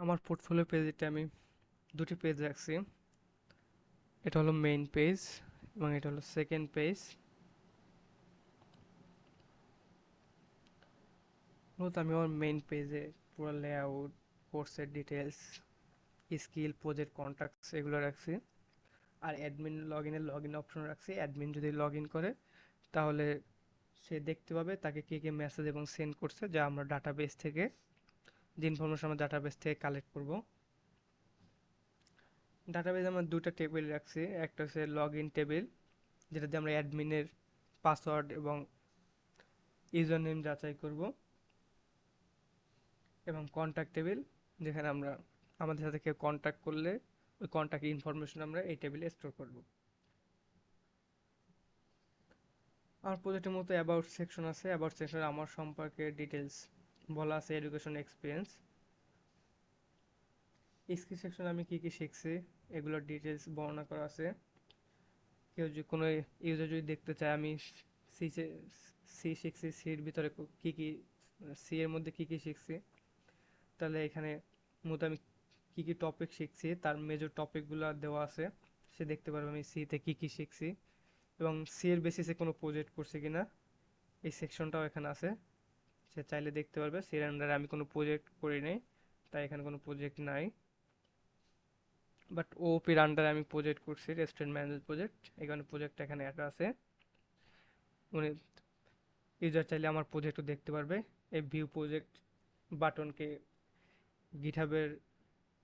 আমার পোর্টফোলিও পেজটা আমি দুটি পেজ রাখছি। এটা হলো মেইন পেজ এবং এটা হলো সেকেন্ড পেজ। মূলত আমি আমার মেইন পেজে পুরো লেআউট, কোর্সের ডিটেলস, স্কিল, প্রজেক্ট কন্ট্যাক্টস এগুলো রাখছি। আর অ্যাডমিন লগ ইন অপশন রাখছি। অ্যাডমিন যদি লগ ইন করে তাহলে সে দেখতে পাবে তাকে কে কে মেসেজ এবং সেন্ড করছে, যা আমরা ডাটাবেস থেকে, যে ইনফরমেশন আমরা ডাটাবেস থেকে কালেক্ট করব। ডাটাবেসে আমরা দুটো টেবিল রাখছি। একটা হচ্ছে লগ ইন টেবিল, যেটাতে আমরা অ্যাডমিনের পাসওয়ার্ড এবং ইউজার নেম যাচাই করব, এবং কন্ট্যাক্ট টেবিল, যেখানে আমরা আমাদের সাথে কেউ কন্ট্যাক্ট করলে ওই কন্ট্যাক্ট ইনফরমেশন আমরা এই টেবিলে স্টোর করব। আমার প্রজেক্টের মতো অ্যাবাউট সেকশন আছে। অ্যাবাউট সেকশনে আমার সম্পর্কে ডিটেলস বলা আছে, এডুকেশন, এক্সপিরিয়েন্স। স্কিল সেকশনে আমি কি কি শিখছি এগুলোর ডিটেলস বর্ণনা করা আছে। কেউ যদি কোনো ইউজার যদি দেখতে চায় আমি সি সি শিখছি, সির ভিতরে কি কি, সি এর মধ্যে কি কি শিখছি, তাহলে এখানে মূলত আমি কি কি টপিক শিখছি তার মেজর টপিকগুলো দেওয়া আছে। সে দেখতে পারবে আমি সিতে কি কি শিখছি এবং সি এর বেসিসে কোনো প্রজেক্ট করছি কিনা, এই সেকশনটাও এখানে আছে। সে চাইলে দেখতে পারবে। সি এর আন্ডারে আমি কোনো প্রজেক্ট করি নাই, তাই এখানে কোনো প্রজেক্ট নাই। বাট ওপির আন্ডারে আমি প্রজেক্ট করছি, রেস্টুরেন্ট ম্যানেজমেন্ট প্রজেক্ট। এখানে প্রজেক্ট এখানে একটা আছে। উনি ইউজার চাইলে আমার প্রজেক্টও দেখতে পারবে। এই ভিউ প্রজেক্ট বাটনকে গিটহাবের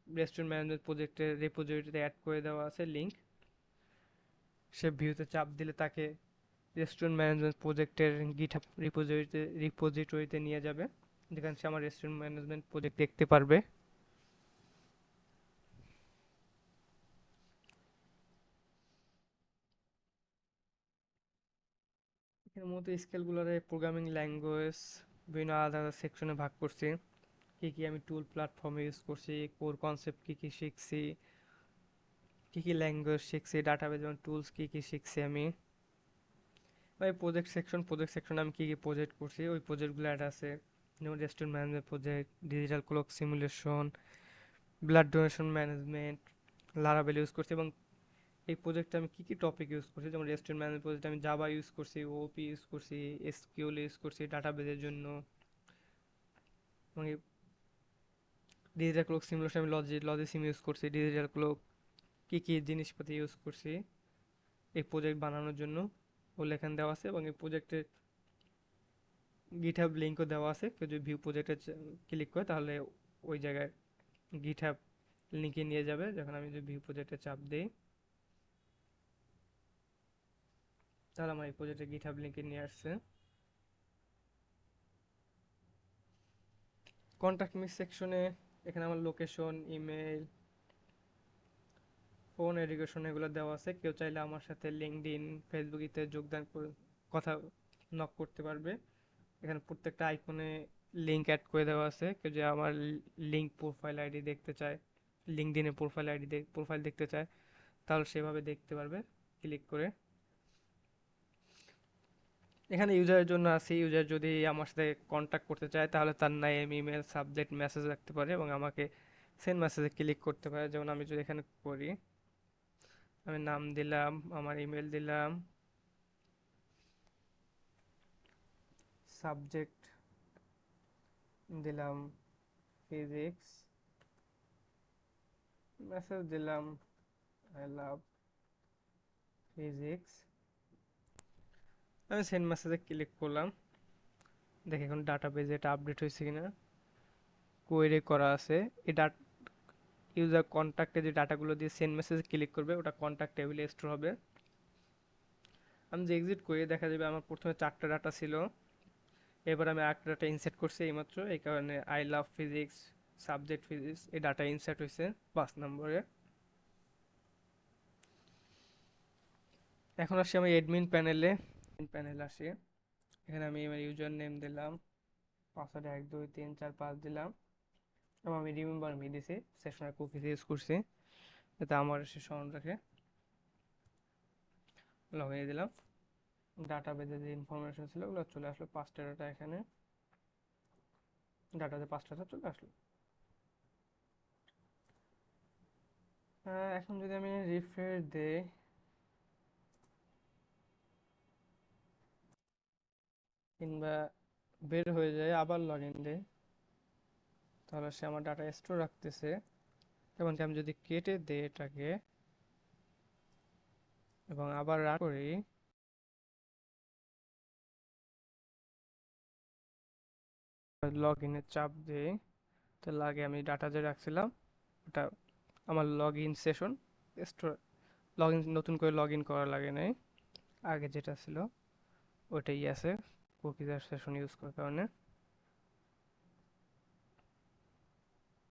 রেস্টুরেন্ট ম্যানেজমেন্ট প্রজেক্টের রিপোজিটরিতে অ্যাড করে দেওয়া আছে লিঙ্ক। সে ভিউতে চাপ দিলে তাকে রেস্টুরেন্ট ম্যানেজমেন্ট প্রজেক্টের গিটহাব রিপোজিটরিতে নিয়ে যাবে, যেখানে সে আমার রেস্টুরেন্ট ম্যানেজমেন্ট প্রজেক্ট দেখতে পারবে। এখানে মূলত স্কেলগুলোরে প্রোগ্রামিং ল্যাঙ্গুয়েজ বিভিন্ন আলাদা আলাদা সেকশনে ভাগ করছি। কি কি আমি টুল প্ল্যাটফর্ম ইউজ করছি, কোর কনসেপ্ট কি কি শিখছি, কি কি ল্যাঙ্গুয়েজ শিখছি, ডাটাবেজ এবং টুলস কি কি শিখছি আমি। ওই প্রজেক্ট সেকশন আমি কি কি প্রজেক্ট করছি ওই প্রজেক্টগুলো অ্যাড আছে। যেমন restaurant management project, digital clock simulation, blood donation management, লারাবেল ইউজ করছি। এবং এই প্রজেক্টে আমি কি কি টপিক ইউজ করছি, যেমন রেস্টুরেন্ট ম্যানেজমেন্ট প্রজেক্টে আমি জাভা ইউজ করছি, ওপি ইউজ করছি, এসকিউএল ইউজ করছি ডাটাবেজের জন্য। এবং এই ডিজিটাল ক্লক সিমুলেশন আমি লজিসিম ইউজ করছি। ডিজিটাল ক্লক কি কি জিনিসপাতি ইউজ করছি এই প্রজেক্ট বানানোর জন্য ওগুলো এখানে দেওয়া আছে। এবং এই প্রজেক্টের গিটহাব লিঙ্কও দেওয়া আছে। কেউ যদি ভিউ প্রজেক্টে ক্লিক করে তাহলে ওই জায়গায় গিটহাব লিঙ্কে নিয়ে যাবে। যখন আমি যদি ভিউ প্রজেক্টে চাপ দিই তাহলে আমার এই প্রজেক্টে গিটহাব লিঙ্কে নিয়ে আসছে। কন্ট্যাক্ট মি সেকশনে এখানে আমার লোকেশন, ইমেল, ফোন, এডুকেশন এগুলো দেওয়া আছে। কেউ চাইলে আমার সাথে লিঙ্কডইন, ফেসবুক ইতে যোগদান করে কথা নক করতে পারবে। এখানে প্রত্যেকটা আইকনে লিঙ্ক অ্যাড করে দেওয়া আছে। কেউ যে আমার লিঙ্ক প্রোফাইল আইডি দেখতে চায়, লিঙ্কডইনে প্রোফাইল আইডি প্রোফাইল দেখতে চায়, তাহলে সেভাবে দেখতে পারবে ক্লিক করে। এখানে ইউজারের জন্য আছে। ইউজার যদি আমার সাথে কন্ট্যাক্ট করতে চায় তাহলে তার নাম, ইমেল, সাবজেক্ট, মেসেজ রাখতে পারে এবং আমাকে সেন্ড মেসেজে ক্লিক করতে পারে। যেমন আমি যদি এখানে করি, আমি নাম দিলাম, আমার ইমেল দিলাম, সাবজেক্ট দিলাম ফিজিক্স, মেসেজ দিলাম আই লাভ ফিজিক্স। আমি সেন্ড মেসেজে ক্লিক করলাম। দেখি এখন ডাটা পেজে এটা আপডেট হয়েছে কিনা। কোয়েরি করা আছে। এই ইউজার কন্ট্যাক্টে যে ডাটাগুলো দিয়ে সেন্ড মেসেজে ক্লিক করবে ওটা কন্ট্যাক্ট টেবিলে স্টোর হবে। আমি যে এক্সিট করি দেখা যাবে আমার প্রথমে 4টা ডাটা ছিল, এবার আমি আরেকটা ডাটা ইনসার্ট করছি এইমাত্র। এই কারণে I love physics, subject physics এই ডাটা ইনসার্ট হয়েছে 5 নম্বরে। এখন আসি আমি অ্যাডমিন প্যানেলে। আসি। এখানে আমি আমার ইউজার নেম দিলাম, পাসওয়ার্ড 1 2 3 4 5 দিলাম এবং আমি রিমেম্বার মি দিছি, সেশনাল কুকিজ ইউজ করছি যাতে আমার সে স্মরণ রাখে। লগ ইন দিলাম। ডাটা বেজে যে ইনফরমেশন ছিল ওগুলো চলে আসলো। 5টা ডাটা, এখানে ডাটাতে 5টা চলে আসলো। এখন যদি আমি রিফ্রেশ দেই কিংবা বের হয়ে যায় আবার লগ ইন দেই, তাহলে সে আমার ডাটা স্টোর রাখতেছে। এমনকি আমি যদি কেটে দেই এটাকে এবং আবার রান করি, লগ ইনের চাপ দিই, তাহলে আগে আমি ডাটা যে রাখছিলাম ওটা আমার log in session store, log in নতুন করে লগ ইন করা লাগে নাই, আগে যেটা ছিল ওটাই আছে কুকিজ আর সেশন ইউজ করার কারণে।